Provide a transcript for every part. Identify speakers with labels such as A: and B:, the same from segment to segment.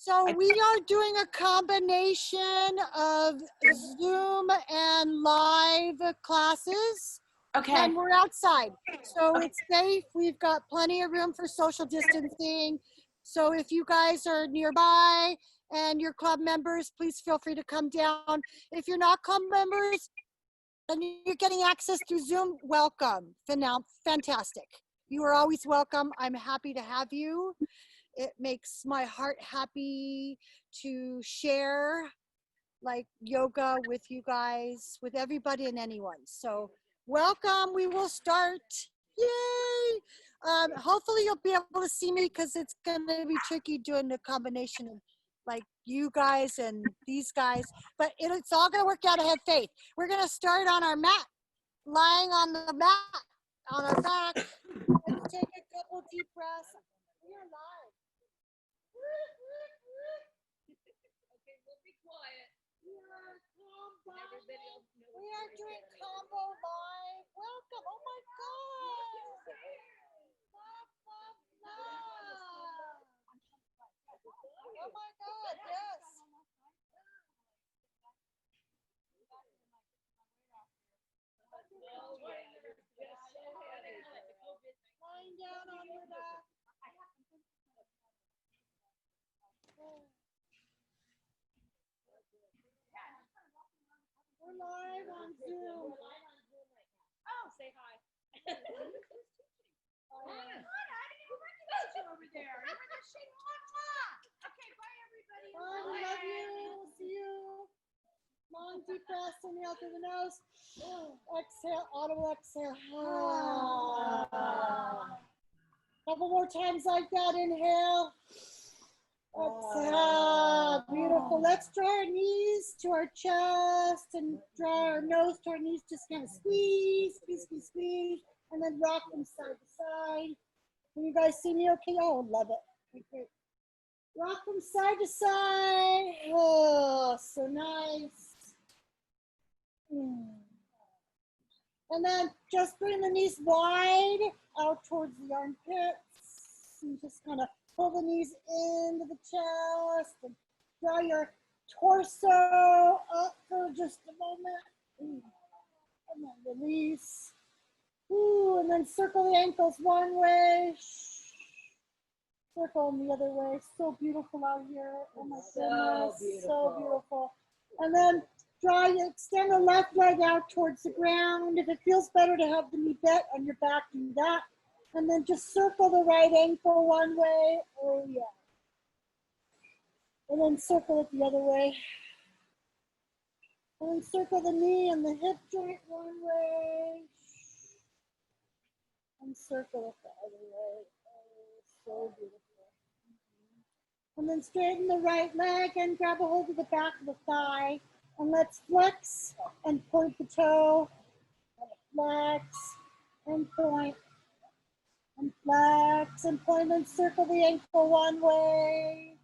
A: So we are doing a combination of Zoom and live classes.
B: Okay.
A: And we're outside, so it's safe. We've got plenty of room for social distancing. So if you guys are nearby and you're club members, please feel free to come down. If you're not club members and you're getting access through Zoom, welcome. Fantastic. You are always welcome. I'm happy to have you. It makes my heart happy to share like yoga with you guys, with everybody and anyone. So welcome. We will start. Yay! Hopefully you'll be able to see me because it's going to be tricky doing the combination of like you guys and these guys, but it's all going to work out. I have faith. We're going to start on our mat, lying on the mat, on our back. Let's take a couple deep breaths. We are live. Okay, we'll be quiet. We are doing combo live. Welcome. Oh my God. Love, love, love. Oh my God, yes. Lying down on your back. We're live on Zoom.
B: Oh, say hi.
A: Hana,
B: I didn't recognize you over there. You were just saying, okay, bye, everybody.
A: bye, we love you. We'll see you. Long deep breaths in the out through the nose. Exhale, audible exhale. Couple more times like that. Inhale. Exhale. Beautiful. Let's draw our knees to our chest and draw our nose to our knees. Just kind of squeeze, squeeze, squeeze, squeeze, and then rock them side to side. Can you guys see me okay? Oh, love it. Okay. Rock them side to side. Oh, so nice. And then just bring the knees wide out towards the armpits. And just kind of pull the knees into the chest and draw your torso up for just a moment. And then release. And then circle the ankles one way. Circle them the other way. So beautiful out here. Oh my goodness. So beautiful. And then extend the left leg out towards the ground. If it feels better to have the knee bent on your back, do that. And then just circle the right ankle one way. Oh yeah. And then circle it the other way. And then circle the knee and the hip joint one way. And circle it the other way. Oh, so beautiful. And then straighten the right leg and grab a hold of the back of the thigh. And let's flex and point the toe. And flex and point. And flex and point and circle the ankle one way.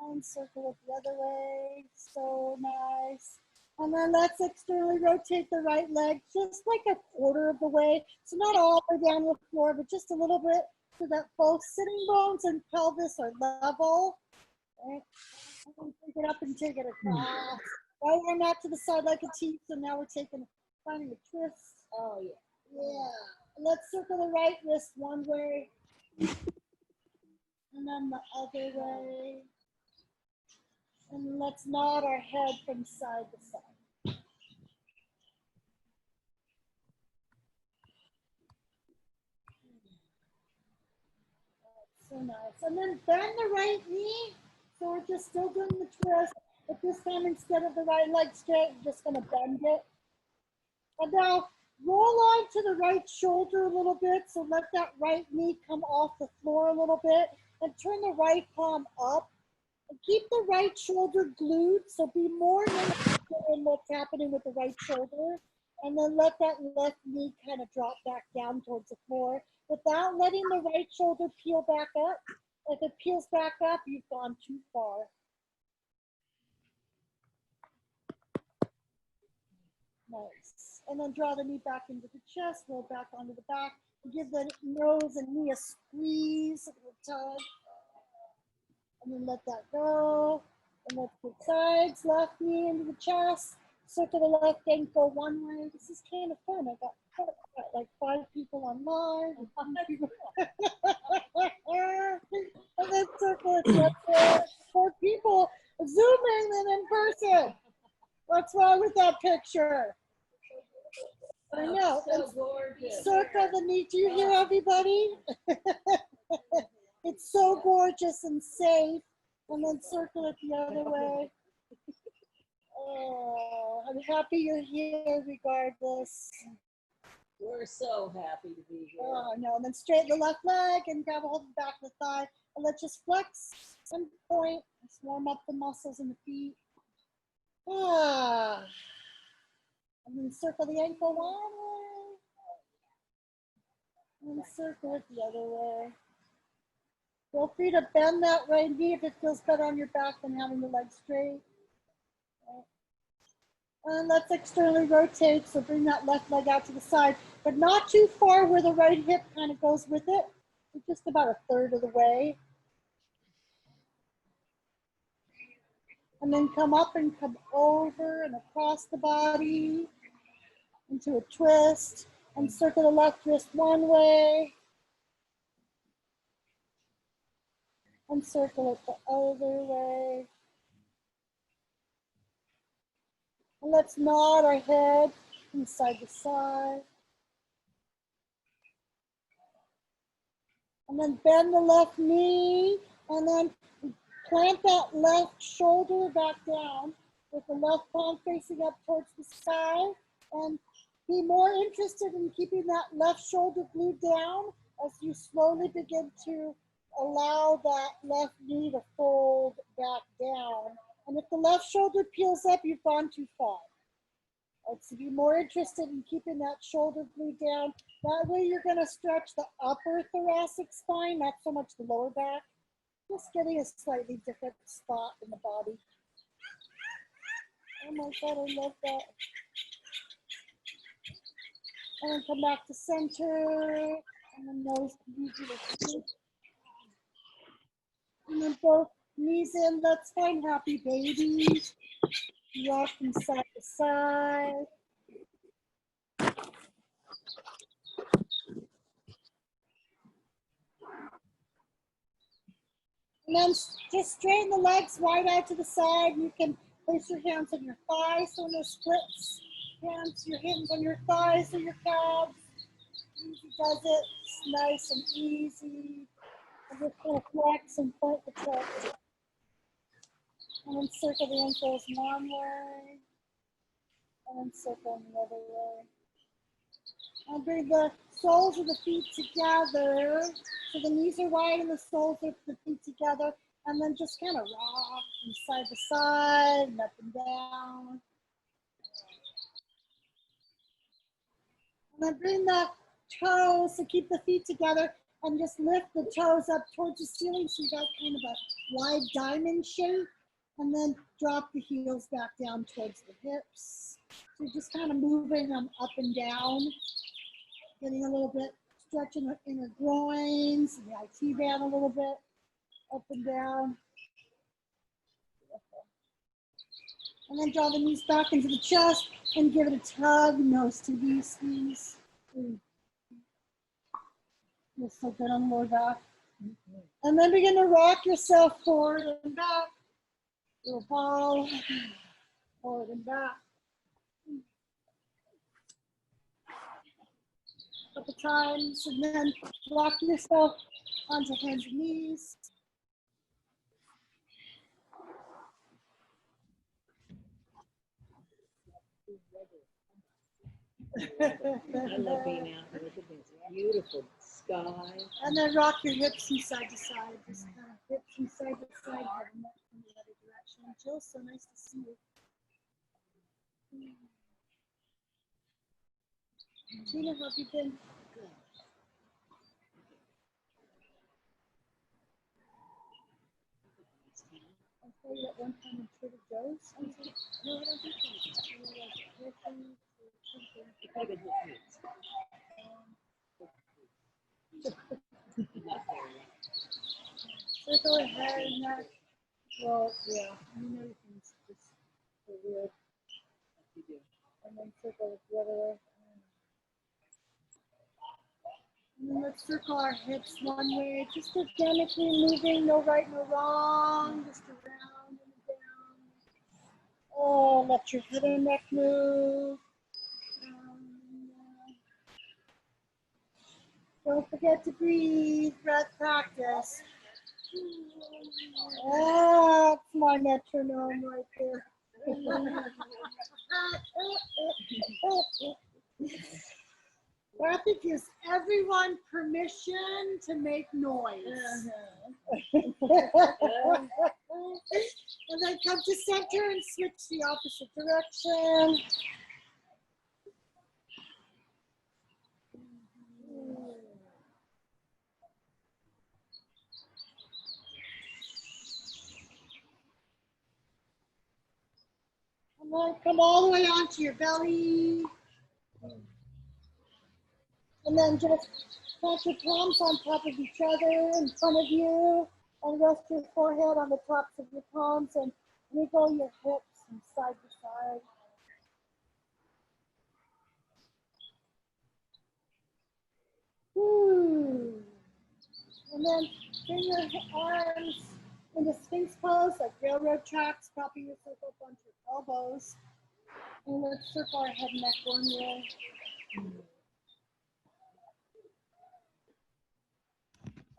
A: And circle it the other way. So nice. And then let's externally rotate the right leg just like a quarter of the way. So not all the way down the floor, but just a little bit so that both sitting bones and pelvis are level. Right? And then take it up and take it across. Right arm out to the side like a T. So now we're finding a twist. Oh yeah. Yeah. Let's circle the right wrist one way. And then the other way. And let's nod our head from side to side. That's so nice. And then bend the right knee. So we're just still doing the twist. But this time, instead of the right leg straight, I'm just going to bend it. And now roll on to the right shoulder a little bit. So let that right knee come off the floor a little bit. And turn the right palm up. And keep the right shoulder glued. So be more interested in what's happening with the right shoulder. And then let that left knee kind of drop back down towards the floor without letting the right shoulder peel back up. If it peels back up, you've gone too far. Nice. And then draw the knee back into the chest, roll back onto the back. Give the nose and knee a squeeze, a little tug. And then let that go. And let's put sides, left knee into the chest. Circle the left ankle one way. This is kind of fun. I got like 5 people online. And then circle it the other way. 4 people zooming and in person. What's wrong with that picture? I know.
B: So gorgeous.
A: Circle the knee. Do you hear everybody? It's so gorgeous and safe. And then circle it the other way. Oh, I'm happy you're here regardless.
B: We're so happy to be here.
A: Oh, no. And then straighten the left leg and grab a hold of the back of the thigh. And let's just flex and point. Let's warm up the muscles in the feet. Ah. And then circle the ankle one way. And then circle it the other way. Feel free to bend that right knee if it feels better on your back than having the leg straight. And let's externally rotate, so bring that left leg out to the side, but not too far where the right hip kind of goes with it. Just about 1/3 of the way. And then come up and come over and across the body into a twist, and circle the left wrist one way. And circle it the other way. And let's nod our head from side to side. And then bend the left knee, and then plant that left shoulder back down with the left palm facing up towards the sky. And be more interested in keeping that left shoulder glued down as you slowly begin to allow that left knee to fold back down. And if the left shoulder peels up, you've gone too far. So be more interested in keeping that shoulder glued down. That way you're going to stretch the upper thoracic spine, not so much the lower back. Just getting a slightly different spot in the body. Oh my God, I love that. And then come back to center. And then nose to easy to sleep. And then both knees in. Let's find happy babies. Rock from side to side. And then just straighten the legs wide out to the side. You can place your hands on your thighs, so no splits. Hands, your hands on your thighs or your calves. Easy does it. It's nice and easy. And just kind of flex and point the toes. And then circle the ankles one way. And then circle the other way. And bring the soles of the feet together. So the knees are wide and the soles of the feet together. And then just kind of rock from side to side and up and down. And then bring the toes, so keep the feet together and just lift the toes up towards the ceiling so you got kind of a wide diamond shape. And then drop the heels back down towards the hips. So just kind of moving them up and down. Getting a little bit, stretching the inner groins, and the IT band a little bit, up and down. And then draw the knees back into the chest and give it a tug, nose to knee squeeze. Feels so good on the lower back. And then begin to rock yourself forward and back. Do a ball, forward and back. Couple times, and then rock yourself onto hands and knees.
B: I love being out here. Look at this beautiful sky.
A: And then rock your hips from side to side. Just kind of hips from side to side, head and neck from the other direction. Jill, so nice to see you. Gina, how have you been?
B: Good.
A: I saw you at one time in Trader Joe's.
B: No, I don't think so.
A: Circle your head and neck. Well, yeah, you know you can just go weird. You do. And then circle the other way. And then let's circle our hips one way, just organically moving, no right, no wrong, just around and down. Oh, let your head and neck move. Don't forget to breathe, breath practice. That's my metronome right there. That gives everyone permission to make noise. And then come to center and switch the opposite direction. And then come all the way onto your belly. And then just plant your palms on top of each other in front of you. And rest your forehead on the tops of your palms and wiggle your hips from side to side. And then bring your arms into Sphinx pose, like railroad tracks, propping yourself up onto your elbows. And let's circle our head and neck one way.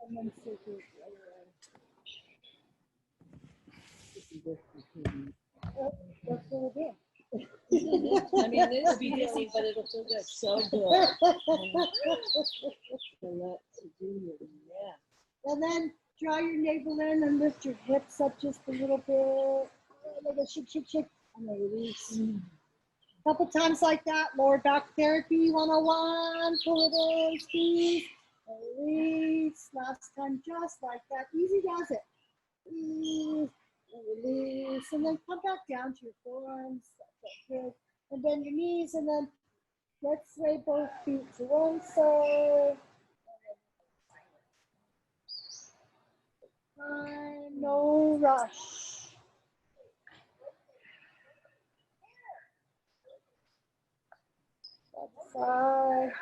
A: And then circle the other way. Oh, that's what we're doing.
C: I mean, it'll be dizzy, but it'll feel good. So good. A lot to do. Yeah.
A: And then draw your navel in and lift your hips up just a little bit. Like a shake, shake, shake. And then release. A couple times like that. Lower back therapy 101. Pull it in, squeeze, and release. Last time just like that. Easy does it. Squeeze and release. And then come back down to your forearms. That's good. And bend your knees and then let's sway both feet to one side. Time, no rush. That side.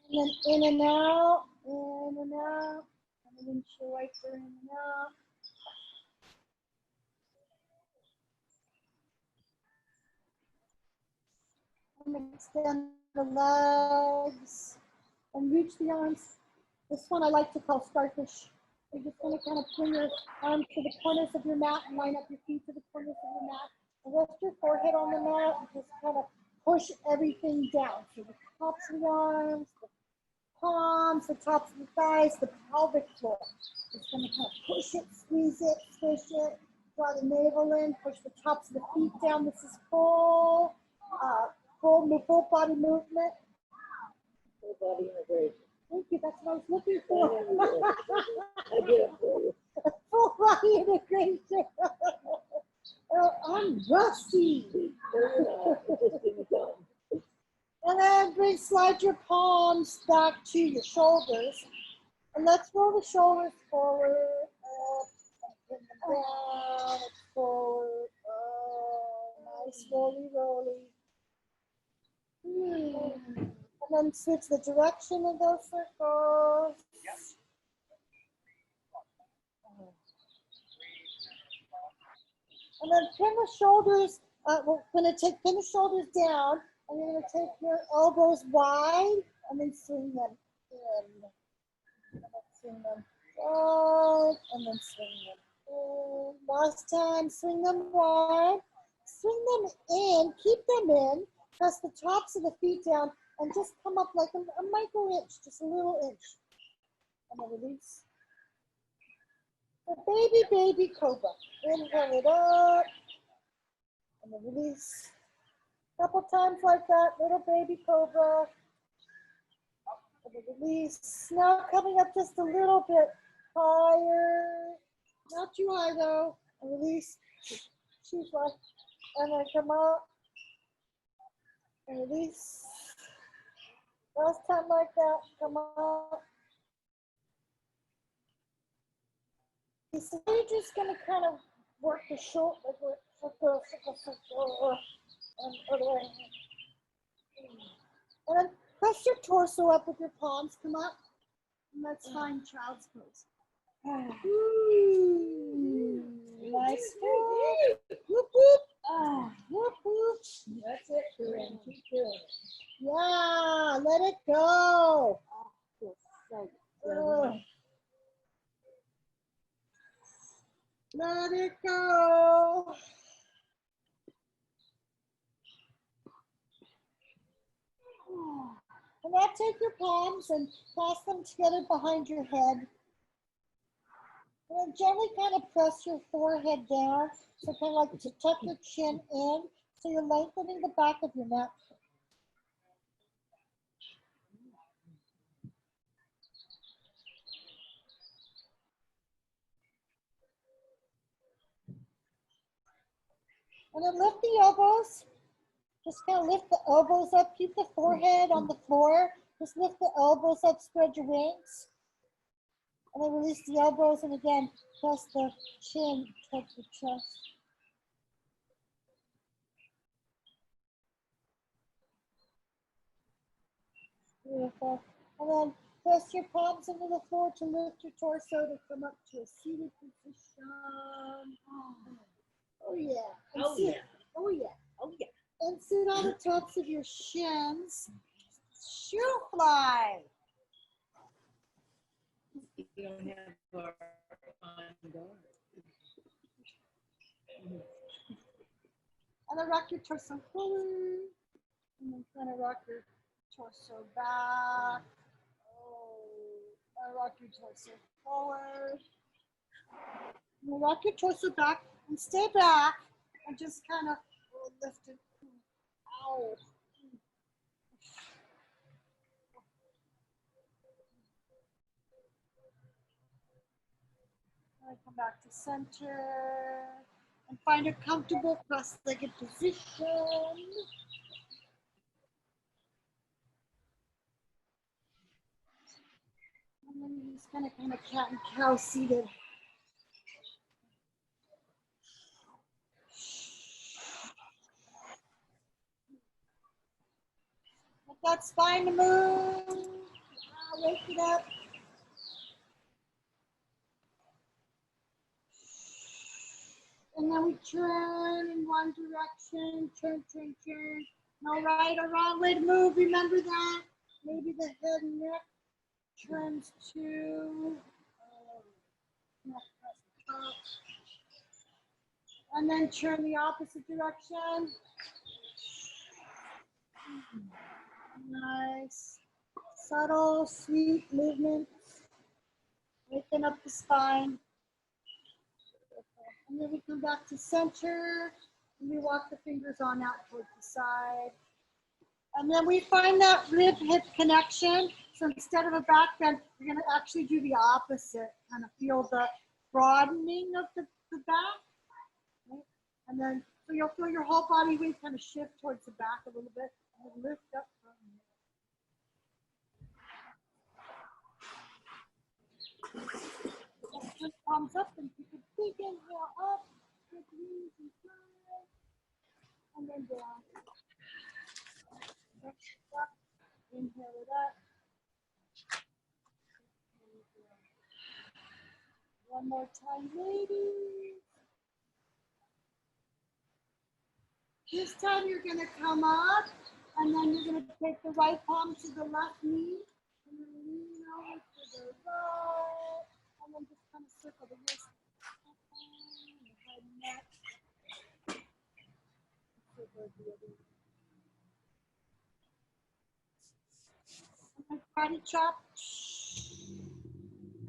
A: And then in and out, in and out. And then windshield wiper in and out. And extend the legs and reach the arms. This one I like to call starfish. You're just going to kind of bring your arms to the corners of your mat and line up your feet to the corners of your mat. And rest your forehead on the mat and just kind of push everything down. So the tops of the arms, the palms, the tops of the thighs, the pelvic floor. Just going to kind of push it, squeeze it, squish it. Draw the navel in, push the tops of the feet down. This is full body movement.
C: Full body integration.
A: Thank you, that's what I was looking for.
C: I get it for you.
A: Full body integration. Oh, I'm rusty. And then slide your palms back to your shoulders. And let's roll the shoulders forward, up, and them down, forward, nice roly, roly. And then switch the direction of those circles. And then pin the shoulders, we're going to pin the shoulders down, and you're going to take your elbows wide, and then swing them in. And then swing them wide, and then swing them in. Last time, swing them wide, swing them in, keep them in, press the tops of the feet down, and just come up like a micro inch, just a little inch. And then release. The baby cobra. Inhale it up. And then release. Couple times like that, little baby cobra. And then release. Now coming up just a little bit higher. Not too high though. And release. Choose one. And then come up. And release. Last time like that. Come up. So you're just gonna kind of work the shoulder, and then press your torso up with your palms. Come up, and let's find child's pose. Ooh, nice. Whoop whoop. Whoop whoop.
C: That's it, Corinne. Keep doing it.
A: Yeah, let it go.
C: Feels so
A: Ugh. Let it go. And now take your palms and cross them together behind your head. And then gently kind of press your forehead down. So kind of like to tuck your chin in. So you're lengthening the back of your neck. And then lift the elbows. Just kind of lift the elbows up. Keep the forehead on the floor. Just lift the elbows up. Spread your wings. And then release the elbows. And again, press the chin towards the chest. Beautiful. And then press your palms into the floor to lift your torso to come up to a seated position. Oh yeah. And
C: Oh,
A: sit.
C: yeah.
A: Oh yeah.
C: Oh, yeah.
A: And sit on the tops of your shins. Shoe fly.
C: You don't have our on guard.
A: And then rock your torso forward. And then kind of rock your torso back. And rock your torso forward. And then rock your torso back and stay back and just kind of lift it. Ow. And come back to center and find a comfortable cross-legged position. And then you're just gonna kind of cat and cow seated. Let that spine to move. Wake it up. And then we turn in one direction. Turn, turn, turn. No right or wrong way to move. Remember that. Maybe the head and neck turns to and then turn the opposite direction. Nice, subtle, sweet movements. Waking up the spine. And then we come back to center. And we walk the fingers on out towards the side. And then we find that rib hip connection. So instead of a back bend, we're going to actually do the opposite. Kind of feel the broadening of the back. Right? And then so you'll feel your whole body weight kind of shift towards the back a little bit. And lift up from there. Just palms up and keep a big inhale up. Good knees and sides. And then down. Up. Inhale it up. One more time, ladies. This time you're going to come up, and then you're going to take the right palm to the left knee, and then lean over to the right, and then just kind of circle the wrist, the head and neck. Circle the other. And then karate chop.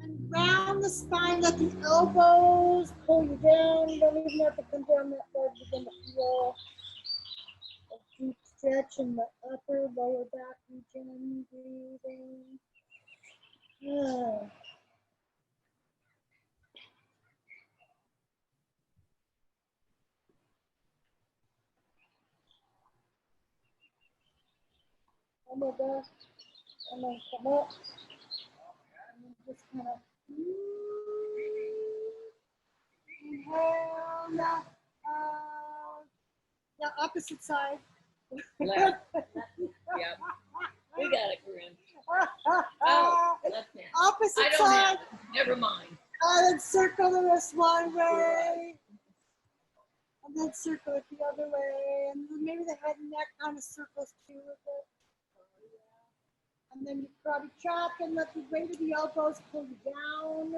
A: And round the spine, let the elbows pull you down. You don't even have to come down that far to begin to feel a deep stretch in the upper, lower back region. Breathing. Yeah. Come on, back. And then come up. And then just kind of. Inhale. Now, opposite side.
C: Left. Yep. We got it, Corinne. Oh, left hand.
A: Opposite
C: I don't
A: side.
C: have it. Never mind.
A: And then circle the wrist one way. And then circle it the other way. And then maybe the head and neck kind of circles too with it. And then you karate chop and let the weight of the elbows pull you down.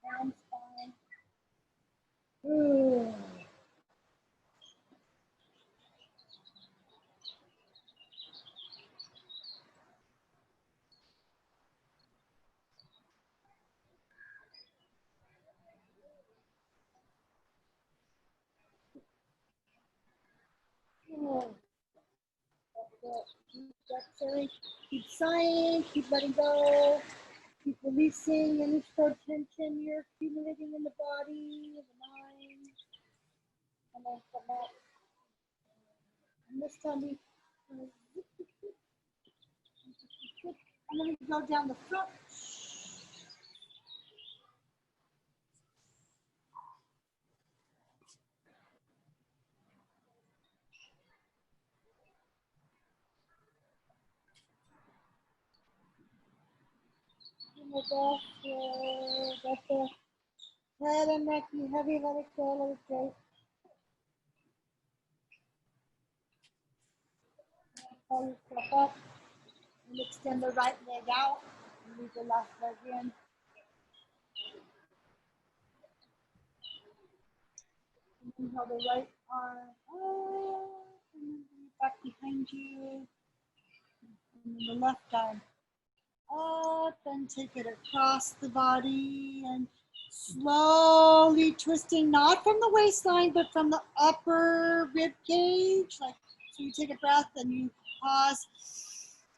A: Down spine. Ooh. Keep sighing, keep letting go, keep releasing any stored tension you're accumulating in the body, the mind. And then come up. And this time we and then we go down the front. Let the head and neck be heavy, let it go, let it go. Pull yourself up and extend the right leg out and leave the left leg in. And inhale the right arm up and then bring it back behind you. And then the left arm up and take it across the body and slowly twisting, not from the waistline, but from the upper rib cage. Like, so you take a breath and you pause.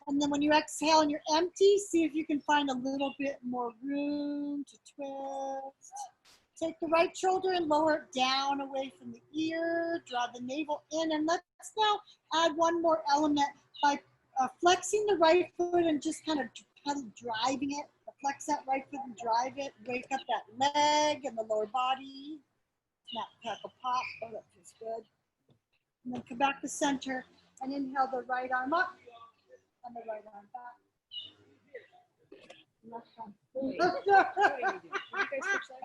A: And then when you exhale and you're empty, see if you can find a little bit more room to twist. Take the right shoulder and lower it down away from the ear. Draw the navel in. And let's now add one more element by flexing the right foot and just kind of driving it. Flex that right foot and drive it. Wake up that leg and the lower body. Snap, crackle, pop. Oh, that feels good. And then come back to center and inhale the right arm up and the right arm back. Left arm.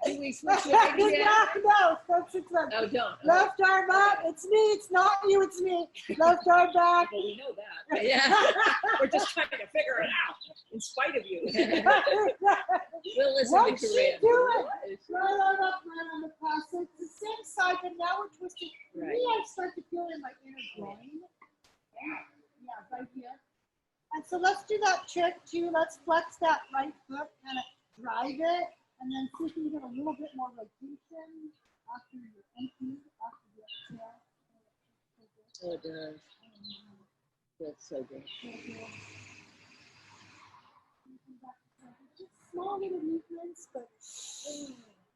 C: Do we switch legs yet?
A: No, don't switch legs.
C: Oh, don't.
A: Left arm up. It's me. It's not you. It's me. Left arm back.
C: Well, we know that. Yeah. We're just trying to figure it out in spite of you. We'll listen
A: Once
C: to
A: you
C: Corinne.
A: do it, right arm up, right arm across. So it's the same side, but now we're twisting.
C: Right.
A: Me, I start to feel in my inner groin. Yeah, right here. And so let's do that trick too. Let's flex that right foot, kind of drive it, and then see if you can get a little bit more rotation after you empty, after the exhale.
C: Oh, it does. That's so good.
A: Just small little movements, but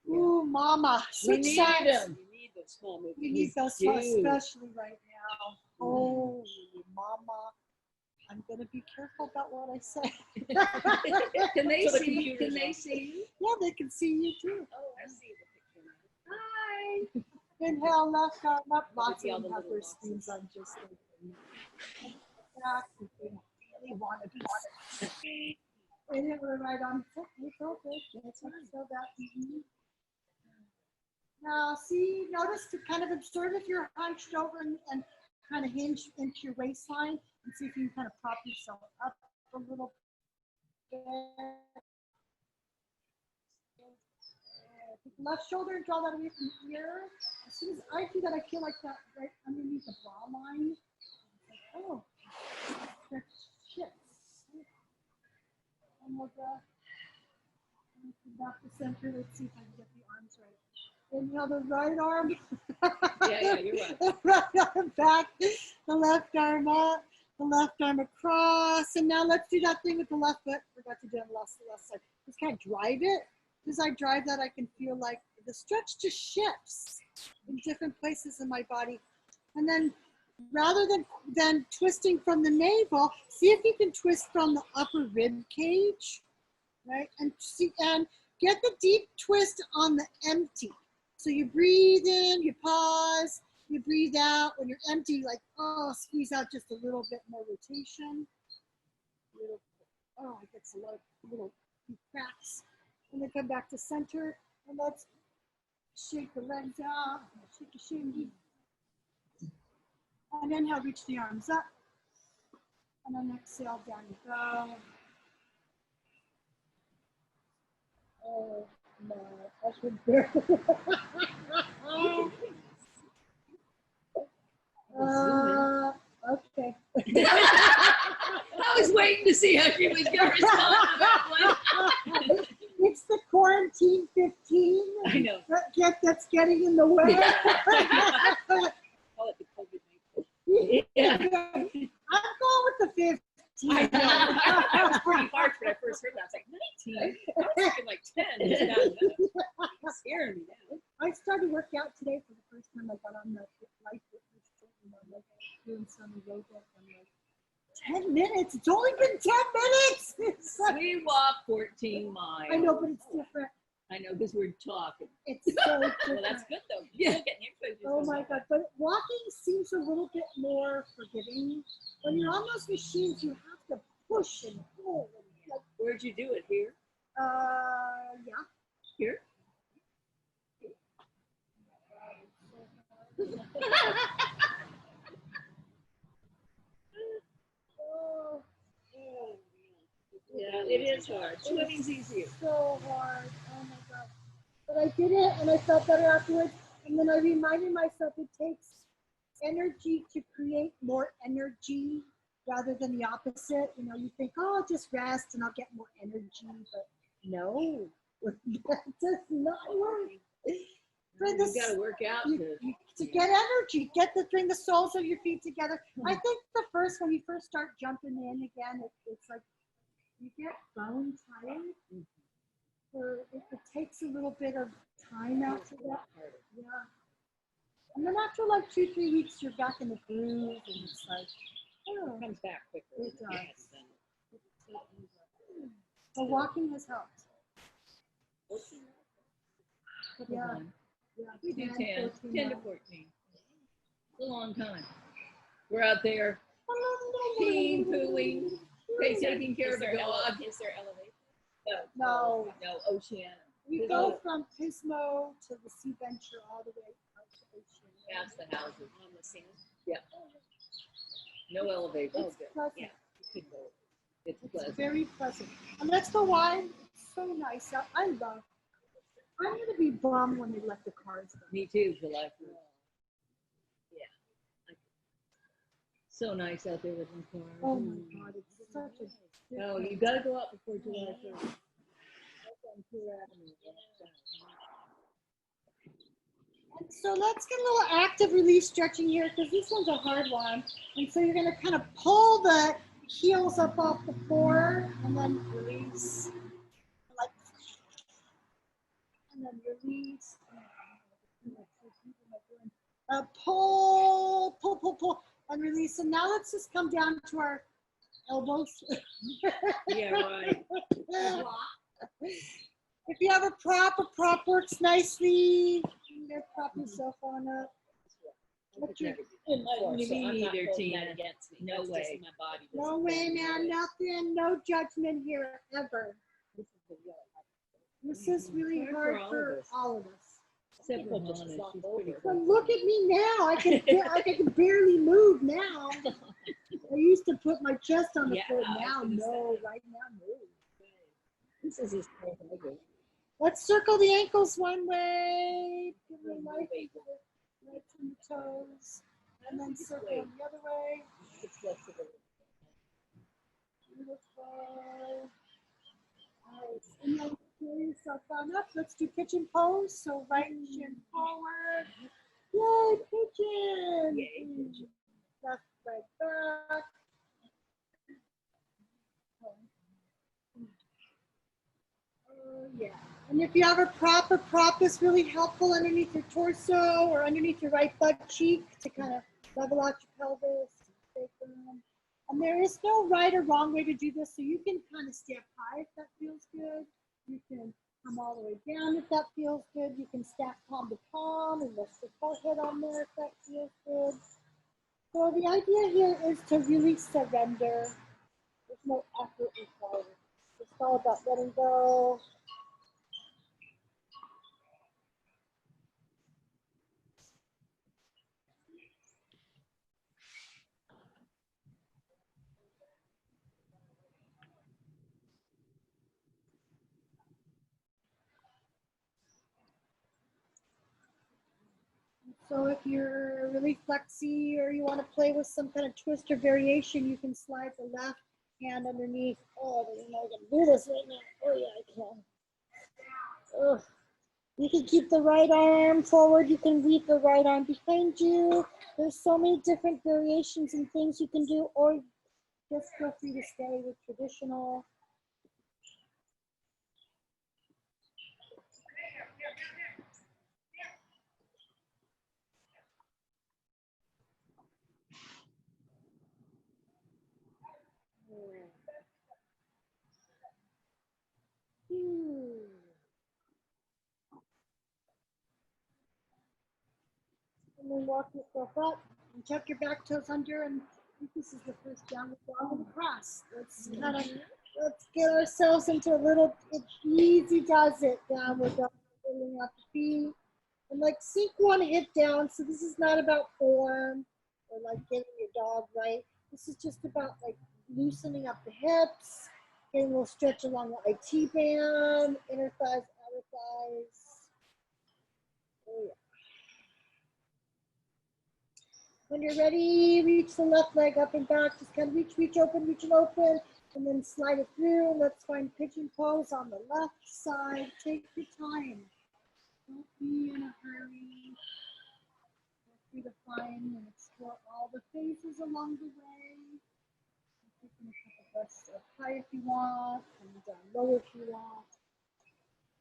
A: ooh, mama,
C: We
A: six
C: need
A: sides.
C: them. We need those small movements.
A: We need those,
C: do.
A: especially right now. Holy mama. I'm going to be careful about what I say.
C: Can they
D: So the
C: see?
D: computer's
C: Can they
D: off.
C: see you?
A: Yeah, they can see you too.
C: Oh, I see the picture. Hi.
A: Inhale, left arm up. Lots
C: see all
A: of
C: the
A: them have
C: little
A: their screens on just like back if they really want to be. Inhale the right arm. It's all good. That's fine. So that. Now, see, notice to kind of observe if you're hunched over and kind of hinge into your waistline and see if you can kind of prop yourself up a little bit. Take the left shoulder and draw that away from the ear. As soon as I do that, I feel like that right underneath the bra line. Like, oh, stretch shifts. One more breath. And come back to center. Let's see if I can get the arms right. Inhale the right arm.
C: Yeah, you're right.
A: The right arm back, the left arm up, the left arm across. And now let's do that thing with the left foot. Forgot to do it on the left side. Just kind of drive it. As I drive that, I can feel like the stretch just shifts in different places in my body. And then rather than twisting from the navel, see if you can twist from the upper rib cage, right? And get the deep twist on the empty. So you breathe in, you pause, you breathe out. When you're empty, like, oh, squeeze out just a little bit more rotation. Oh, it gets a lot of little cracks. And then come back to center. And let's shake the legs out. Shake. And inhale, reach the arms up. And then exhale, down you go. Oh, no, I should barely. Okay.
C: I was waiting to see how she was going to respond to that one.
A: It's the quarantine 15.
C: I know.
A: That's getting in the way.
C: Call it the COVID-19. Yeah.
A: I'm going with the 15.
C: I know. That was pretty harsh when I first heard that. I was like, 19? I was thinking like 10. It's not enough. It's scaring me now.
A: I started working out today for the first time. I got on the light fitness treadmill, like doing some yoga. I'm like, 10 minutes? It's only been 10 minutes. It's like,
C: We walk 14 miles.
A: I know, but it's different.
C: I know, because we're talking.
A: It's so different.
C: Well, that's good though. Yeah. Getting exercise.
A: Oh my God. But walking seems a little bit more forgiving. When you're on those machines, you have to push and pull. And like,
C: Where'd you do it? Here?
A: yeah.
C: Here?
A: Oh,
C: Yeah, it is hard. Swimming's easier.
A: so hard. Oh my God. But I did it and I felt better afterwards. And then I reminded myself it takes energy to create more energy rather than the opposite. You know, you think, oh, I'll just rest and I'll get more energy. But no, that does not work. For
C: You
A: this,
C: got to work out
A: to get energy, bring the soles of your feet together. I think when you first start jumping in again, it's like you get bone tired. It takes a little bit of time after that. Yeah. And then after like 2-3 weeks, you're back in the groove, and it's like, oh,
C: It comes back quicker.
A: it does. But walking has helped. Yeah. Yeah.
C: We do
A: 10,
C: 10
A: 14
C: to
A: miles.
C: 14. It's a long time. We're out there peeing, pooing, taking care of the dog.
B: Is there elevation?
A: No.
C: No, Oceana.
A: We go from Pismo to the Sea Venture all the way out to Oceana.
C: Past the houses.
B: On the sand?
C: Yeah. No elevation.
A: It's pleasant.
C: Yeah. You could go. It's
A: It's
C: pleasant.
A: very pleasant. And that's the why it's so nice out. I'm going to be bummed when they let the cars go.
C: Me too, July 1st. Yeah. So nice out there with them cars.
A: Oh my God, it's such a
C: No, you got to go out before July 1st.
A: And so let's get a little active release stretching here because this one's a hard one. And so you're going to kind of pull the heels up off the floor and then release. Like, and then release. Pull, and release. And now let's just come down to our elbows.
C: Yeah, right.
A: If you have a prop works nicely. You can prop yourself on up.
C: Me neither, Tina.
B: Against me.
C: No
B: That's just
C: way.
B: my body.
A: No way, man. Nothing. No judgment here ever. This is really hard for all of us.
C: Except for
B: People just
C: Hana,
B: flop
C: she's
B: over.
C: pretty
A: But
C: good.
A: look at me now. I can barely move now. I used to put my chest on the
C: Yeah,
A: floor.
C: I was
A: Now,
C: gonna
A: no.
C: say.
A: Right now, no.
C: This is his favorite.
A: Let's circle the ankles one way. Give it a light right from the toes. And then circle them the other way.
C: It's flexible.
A: Beautiful. Nice. And then pull yourself on up. Let's do pigeon pose. So right shin forward. Yay, pigeon.
C: Yay, pigeon.
A: Left leg back. Oh, yeah. And if you have a prop is really helpful underneath your torso or underneath your right butt cheek to kind of level out your pelvis. And there is no right or wrong way to do this, so you can kind of stay up high if that feels good. You can Come all the way down if that feels good. You can stack palm to palm and rest your forehead on there if that feels good. So the idea here is to really surrender. There's no effort required. It's all about letting go. So if you're really flexy or you want to play with some kind of twist or variation, you can slide the left hand underneath. Oh, I didn't know I can do this right now. Oh yeah, I can. Ugh. You can keep the right arm forward. You can leave the right arm behind you. There's so many different variations and things you can do, or just feel free to stay with traditional. And then walk yourself up and tuck your back toes under. And I think this is the first downward dog and cross. Let's get ourselves into a little, it easy does it, downward dog, filling out the feet. And like sink one hip down. So this is not about form or like getting your dog right. This is just about like loosening up the hips, getting a little stretch along the IT band, inner thighs, outer thighs. Oh, yeah. When you're ready, reach the left leg up and back. Just kind of reach open, and then slide it through. Let's find pigeon pose on the left side. Take your time. Don't be in a hurry. Feel free to find and explore all the phases along the way. Taking a couple breaths up high if you want, and down low if you want.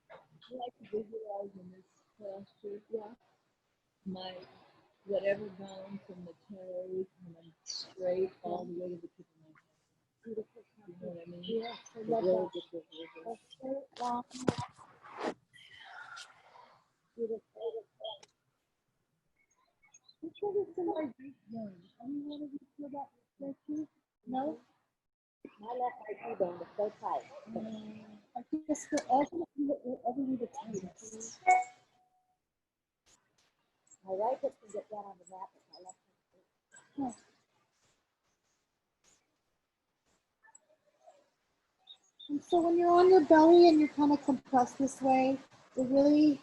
C: I like to visualize in this posture. Yeah. My whatever bone from the toes coming straight all the way to the tip of my head.
A: Beautiful.
C: You know what I mean?
A: Yes, I
C: It's
A: love
C: really
A: that.
C: good visualization.
A: That's so long. Beautiful. Which one is the more deep one? Anyone of you feel that there too? No?
B: My left IT bone is so tight.
A: I guess we're all going to feel it wherever we the tightest.
B: My right hip can get down on the mat, but my left hip.
A: And so when you're on your belly and you're kind of compressed this way, it really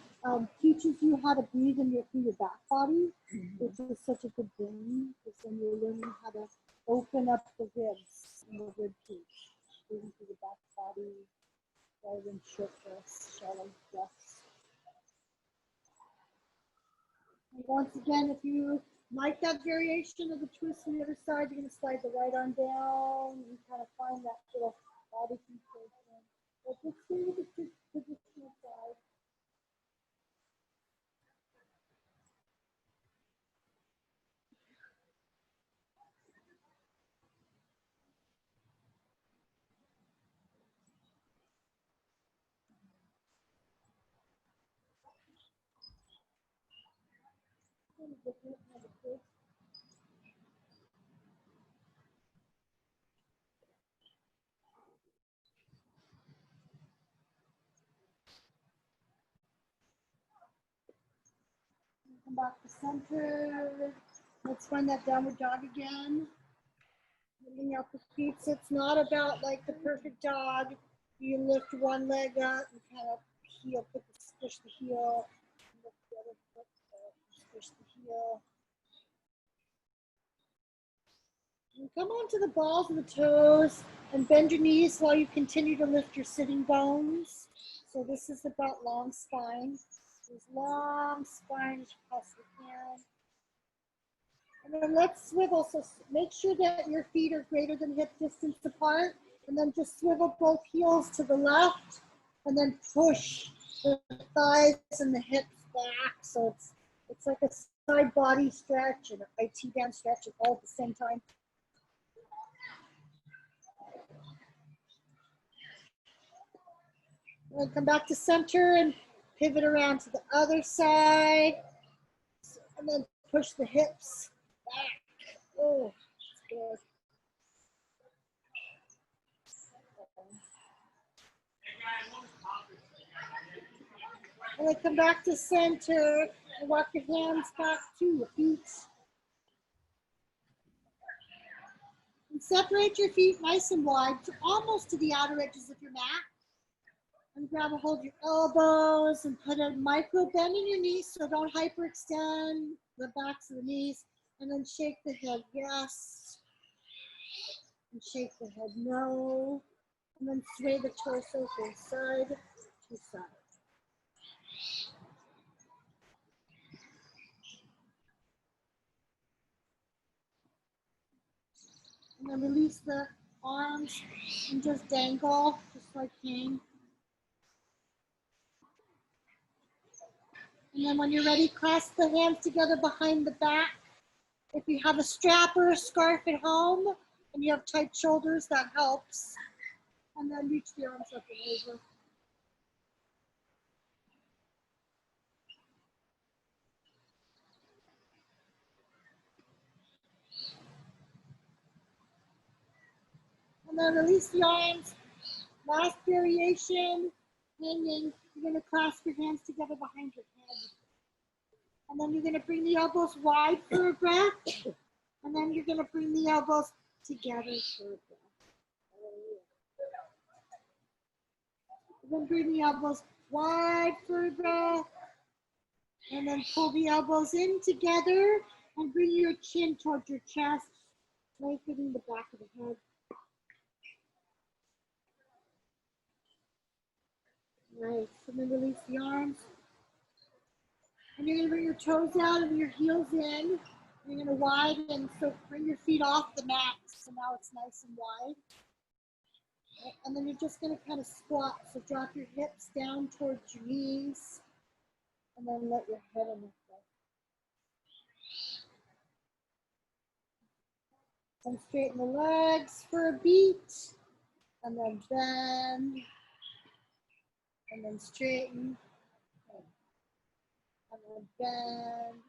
A: teaches you how to breathe through your back body, which is such a good thing, because then you're learning how to open up the ribs and the rib cage, breathing through the back body rather than short breaths, shallow breaths. And once again, if you like that variation of the twist on the other side, you're going to slide the right arm down and kind of find that little body sensation. But just stay with the traditional side. Come back to center. Let's find that downward dog again. Lifting out the feet. So it's not about like the perfect dog. You lift one leg up and kind of squish the heel. Lift the other foot, squish the heel. And come onto the balls of the toes and bend your knees while you continue to lift your sitting bones. So this is about long spine. As long spine as you possibly can. And then let's swivel. So make sure that your feet are greater than hip distance apart. And then just swivel both heels to the left. And then push the thighs and the hips back. So it's like a side body stretch and an IT band stretch all at the same time. And then come back to center and pivot around to the other side. And then push the hips back. Oh, that's good. And then come back to center and walk your hands back to your feet. And separate your feet nice and wide, to almost to the outer edges of your mat. And grab a hold of your elbows and put a micro bend in your knees, so don't hyperextend the backs of the knees. And then shake the head yes. And shake the head no. And then sway the torso from side to side. And then release the arms and just dangle, just like hang. And then when you're ready, clasp the hands together behind the back. If you have a strap or a scarf at home and you have tight shoulders, that helps. And then reach the arms up and over. And then release the arms. Last variation, hanging. You're going to clasp your hands together behind your head. And then you're going to bring the elbows wide for a breath. And then you're going to bring the elbows together for a breath. And then bring the elbows wide for a breath. And then pull the elbows in together and bring your chin towards your chest, lengthening the back of the head. Nice. And then release the arms. And you're going to bring your toes out and your heels in. You're going to widen, so bring your feet off the mat. So now it's nice and wide. And then you're just going to kind of squat. So drop your hips down towards your knees. And then let your head on the floor. And straighten the legs for a beat. And then bend. And then straighten. And then bend.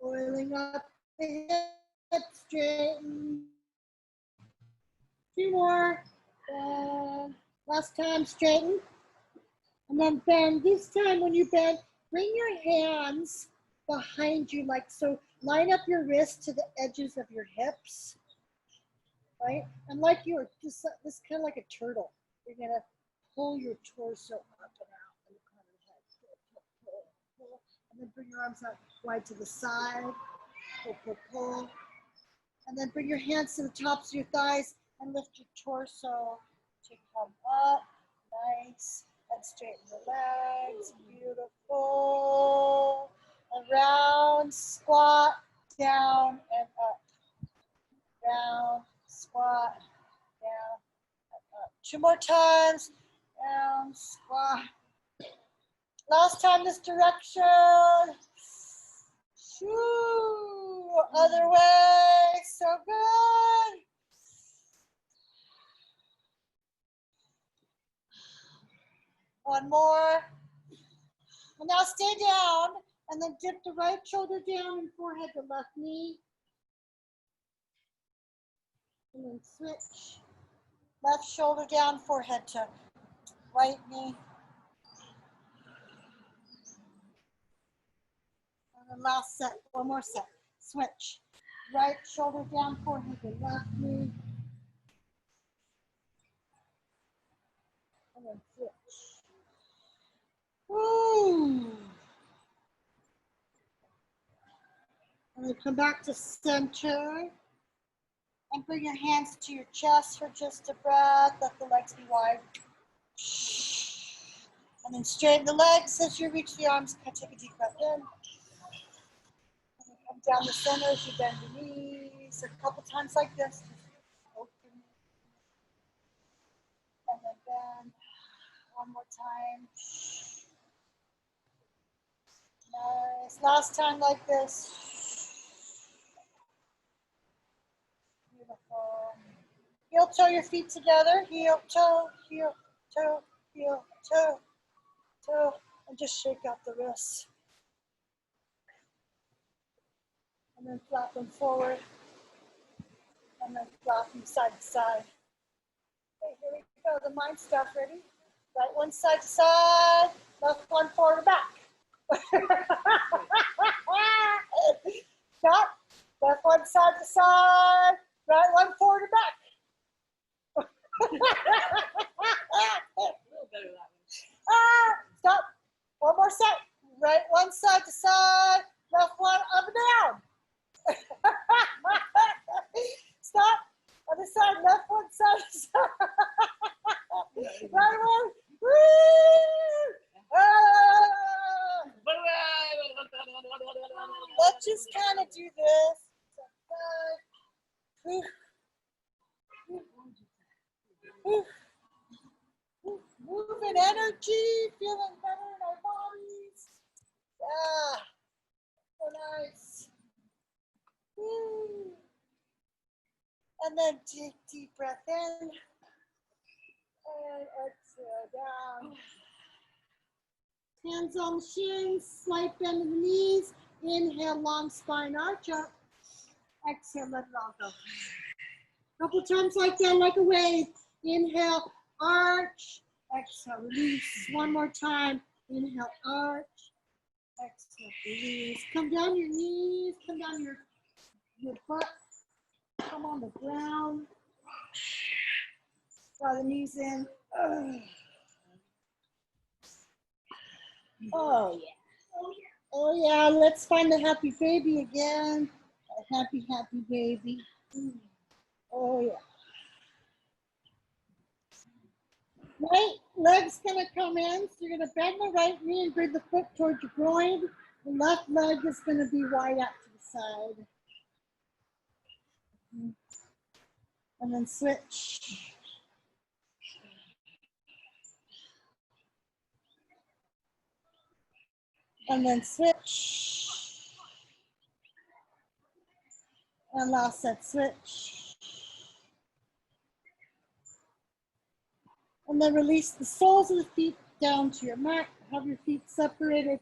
A: Oh, yeah. Oiling up the hips, straighten. 2 more. Bend. Last time, straighten. And then bend. This time when you bend, bring your hands behind you like so. Line up your wrists to the edges of your hips. Right? And like you're just this kind of like a turtle. You're gonna pull your torso up and out in the corner of the head. Pull. And then bring your arms out wide to the side. Pull. And then bring your hands to the tops of your thighs and lift your torso to come up. Nice. And straighten the legs. Beautiful. Around, squat, down and up. Down, squat, down and up. 2 more times. Down, squat. Last time this direction. Shoo. Other way. So good. One more. And now stay down and then dip the right shoulder down and forehead to left knee. And then switch. Left shoulder down, forehead to right knee. And then last set, 1 more set. Switch. Right shoulder down, forehead to left knee. And then switch. Woo! And then come back to center. And bring your hands to your chest for just a breath. Let the legs be wide. And then straighten the legs as you reach the arms. Take a deep breath in. And then come down the center as you bend your knees. A couple times like this. Open. And then bend. 1 more time. Nice. Last time like this. Beautiful. Heel toe your feet together. Heel toe, heel toe, heel, toe, toe, and just shake out the wrists. And then flap them forward, and then flap them side to side. Okay, here we go, the mind stuff, ready? Right one side to side, left one forward back. Stop, left one side to side, right one forward and back.
C: A little better that way.
A: Stop, one more set, right one side to side, left one up and down. Stop, other side, left one side to side. Right one, woo! Let's just kind of do this. Moving energy, feeling better in our bodies. Yeah, so nice. Woo. And then take deep breath in. And exhale down. Hands on the shins, slight bend in the knees. Inhale, long spine arch up. Exhale, let it all go. Couple times like that, like a wave. Inhale, arch. Exhale, release. One more time. Inhale, arch. Exhale, release. Come down your knees. Come down your butt. Come on the ground. Draw the knees in. Oh, yeah. Oh, yeah. Let's find the happy baby again. A happy, happy baby. Oh, yeah. Right leg's going to come in. So you're going to bend the right knee and bring the foot towards your groin. The left leg is going to be wide out to the side. And then switch. And then switch. And last set, switch. And then release the soles of the feet down to your mat. Have your feet separated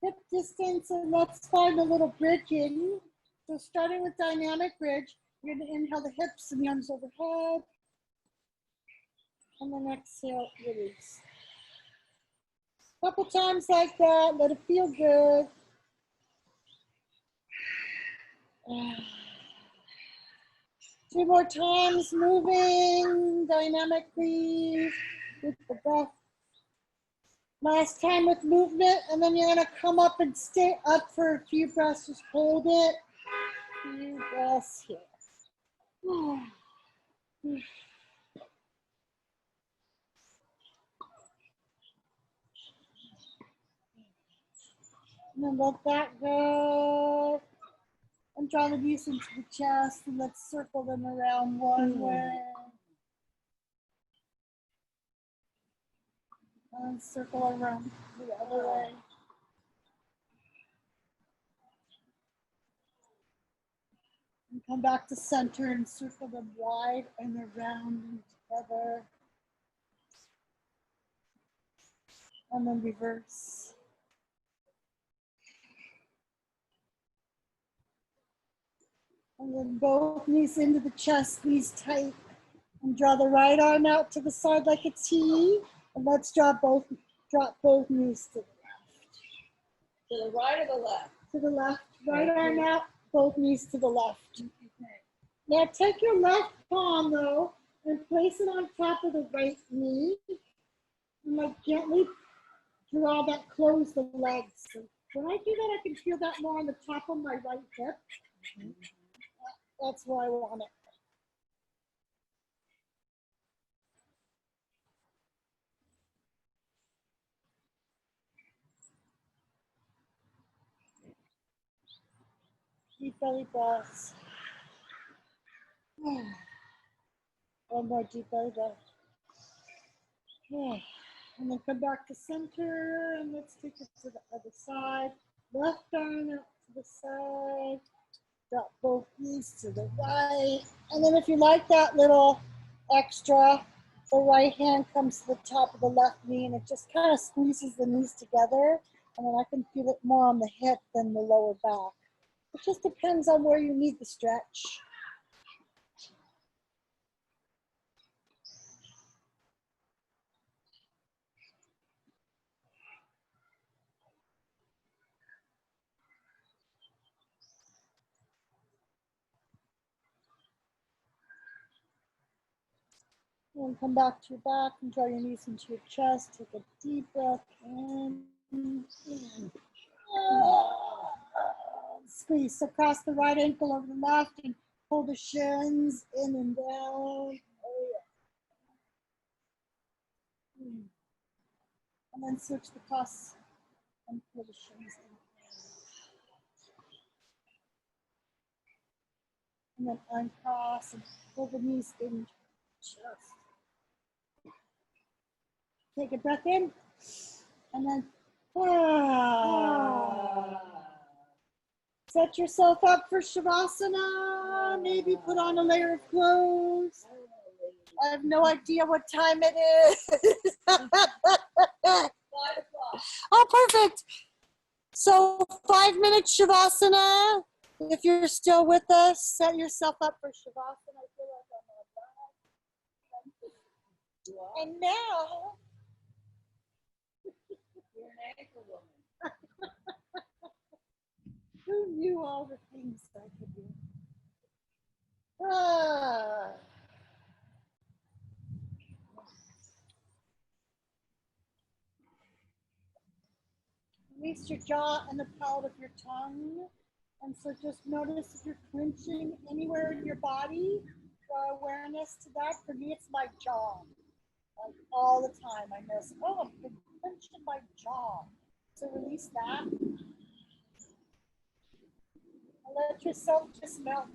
A: hip distance. And let's find a little bridging. So starting with dynamic bridge, you're going to inhale the hips and the arms overhead. And then exhale, release. Couple times like that, let it feel good. Two more times, moving dynamically with the breath. Last time with movement, and then you're gonna come up and stay up for a few breaths, just hold it. Few breaths here. And then let that go. And draw the knees into the chest, and let's circle them around one way. And circle around the other way. And come back to center and circle them wide and around and together. And then reverse. And then both knees into the chest, squeeze tight. And draw the right arm out to the side like a T. And let's drop both knees to the left.
C: To the right or the left?
A: To the left. Right arm out, both knees to the left. Now take your left palm though and place it on top of the right knee. And like gently draw that, close the legs. So when I do that, I can feel that more on the top of my right hip. That's where I want it. Deep belly breaths. One more deep belly breath. And then come back to center, and let's take it to the other side. Left arm out to the side. Drop both knees to the right. And then if you like that little extra, the right hand comes to the top of the left knee and it just kind of squeezes the knees together. And then I can feel it more on the hip than the lower back. It just depends on where you need the stretch. And come back to your back and draw your knees into your chest. Take a deep breath in. Squeeze across the right ankle over the left and pull the shins in and down. And then switch the cross and pull the shins in. And then uncross and pull the knees in. Chest. Take a breath in. And then set yourself up for Shavasana. Maybe put on a layer of clothes. I have no idea what time it is.
C: 5 o'clock.
A: Oh, perfect. So 5-minute Shavasana. If you're still with us, set yourself up for Shavasana. I feel like I'm on that. And now,
C: You're an anchor woman.
A: who knew all the things I could do? Ah. Release your jaw and the palate of your tongue. And so just notice if you're clenching anywhere in your body. Draw awareness to that. For me, it's my jaw. Like all the time, I notice, oh, I've been clenching my jaw. So release that. And let yourself just melt.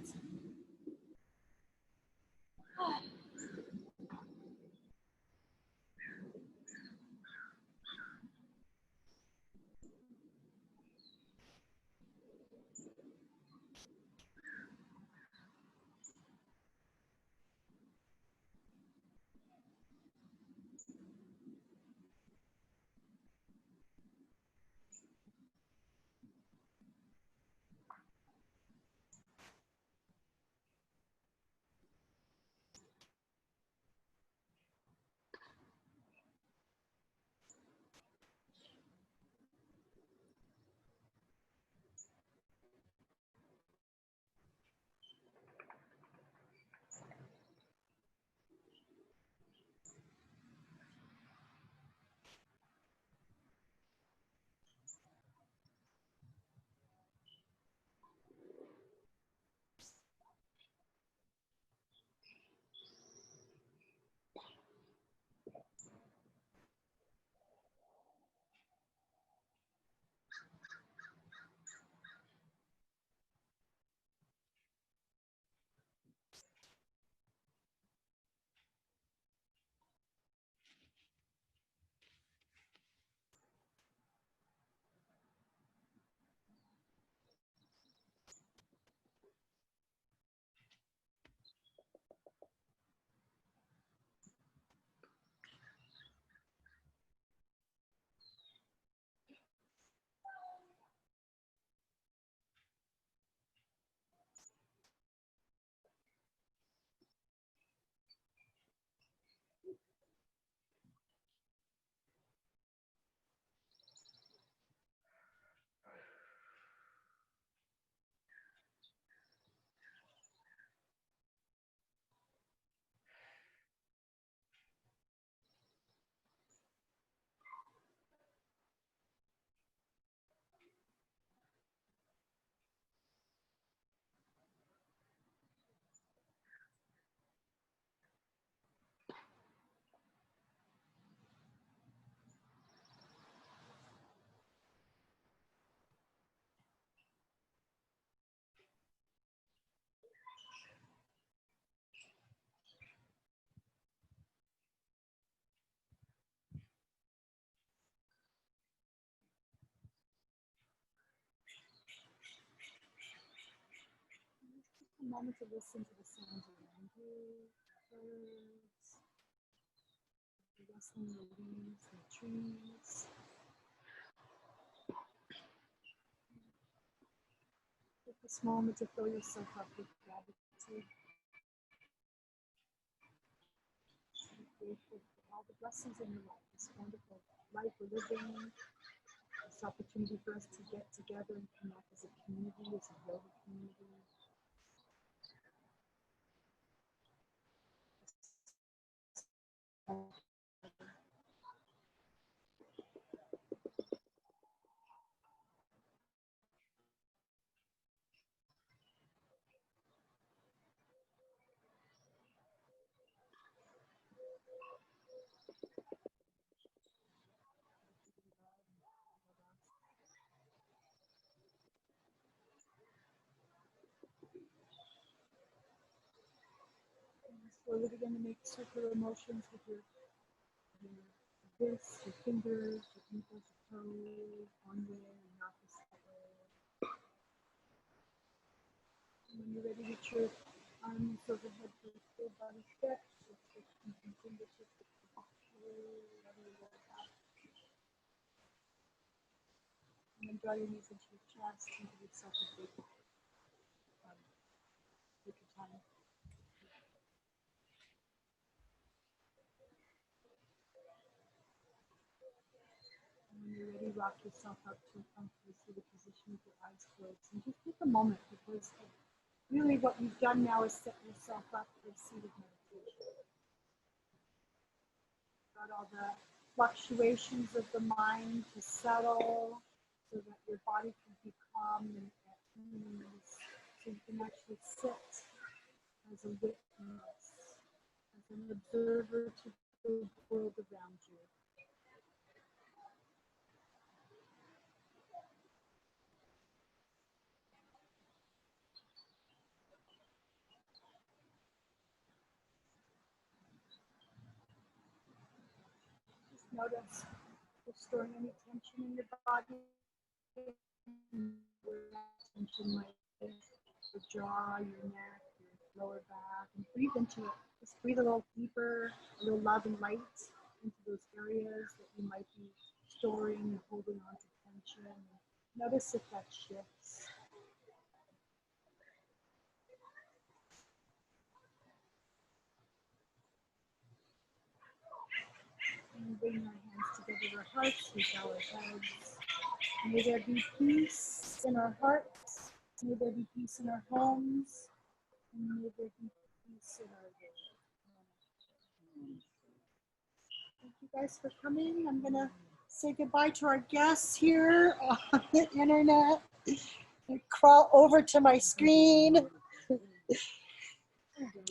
A: A moment to listen to the sounds around you. Birds,
B: rustling the leaves, the trees. Take this moment to fill yourself up with gratitude. Be grateful for all the blessings in your life, this wonderful life we're living, this opportunity for us to get together and connect as a community, as a yoga community. Slowly begin to make circular motions with your wrists, your fingers, your ankles, your toes, one way and opposite way. And when you're ready, reach your arms overhead for a full body stretch. Just switching from fingertips to other lower back. And then draw your knees into your chest and give yourself a big hug. Take your time. And when you're ready, rock yourself up to a comfortable seated position with your eyes closed. And just take a moment, because really what you've done now is set yourself up for a seated meditation. Got all the fluctuations of the mind to settle so that your body can be calm and at ease. So you can actually sit as a witness, as an observer to the world around you. Just notice if storing any tension in your body, where that tension might be, your jaw, your neck, your lower back, and breathe into it. Just breathe a little deeper, a little love and light into those areas that you might be storing and holding on to tension. Notice if that shifts. And bring our hands together, our hearts, we bow our heads. May there be peace in our hearts. May there be peace in our homes. And may there be peace in our world. Thank you guys for coming. I'm going to say goodbye to our guests here on the internet. And crawl over to my screen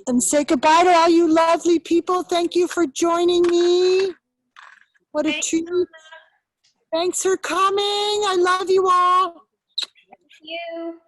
B: and say goodbye to all you lovely people. Thank you for joining me. What a treat. Thanks for coming. I love you all.
D: Thank you.